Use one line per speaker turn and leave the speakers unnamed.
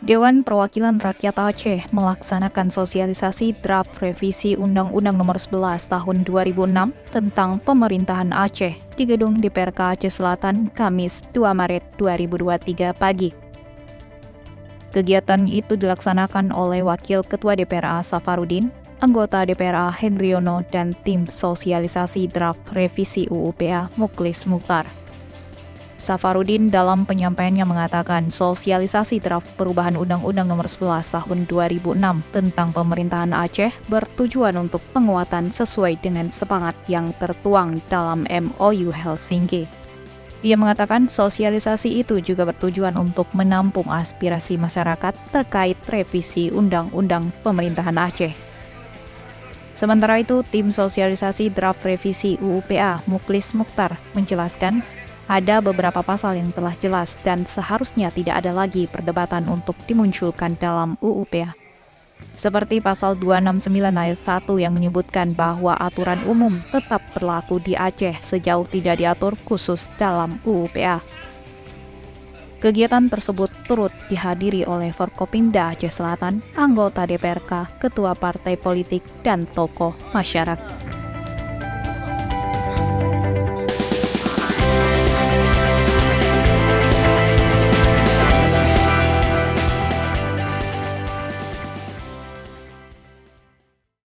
Dewan Perwakilan Rakyat Aceh melaksanakan sosialisasi draft revisi Undang-Undang Nomor 11 Tahun 2006 tentang Pemerintahan Aceh di Gedung DPRK Aceh Selatan, Kamis 2 Maret 2023 pagi. Kegiatan itu dilaksanakan oleh Wakil Ketua DPRA Safarudin, anggota DPRA Hendriono, dan tim sosialisasi draft revisi UU-PA Mukhlis Mukhtar. Safarudin dalam penyampaiannya mengatakan sosialisasi draft perubahan Undang-Undang Nomor 11 Tahun 2006 tentang Pemerintahan Aceh bertujuan untuk penguatan sesuai dengan semangat yang tertuang dalam MOU Helsinki. Ia mengatakan sosialisasi itu juga bertujuan untuk menampung aspirasi masyarakat terkait revisi Undang-Undang Pemerintahan Aceh. Sementara itu, tim sosialisasi draft revisi UU-PA Mukhlis Mukhtar menjelaskan ada beberapa pasal yang telah jelas dan seharusnya tidak ada lagi perdebatan untuk dimunculkan dalam UU-PA. Seperti pasal 269 ayat 1 yang menyebutkan bahwa aturan umum tetap berlaku di Aceh sejauh tidak diatur khusus dalam UU-PA. Kegiatan tersebut turut dihadiri oleh Forkopimda Aceh Selatan, anggota DPRK, ketua partai politik, dan tokoh masyarakat.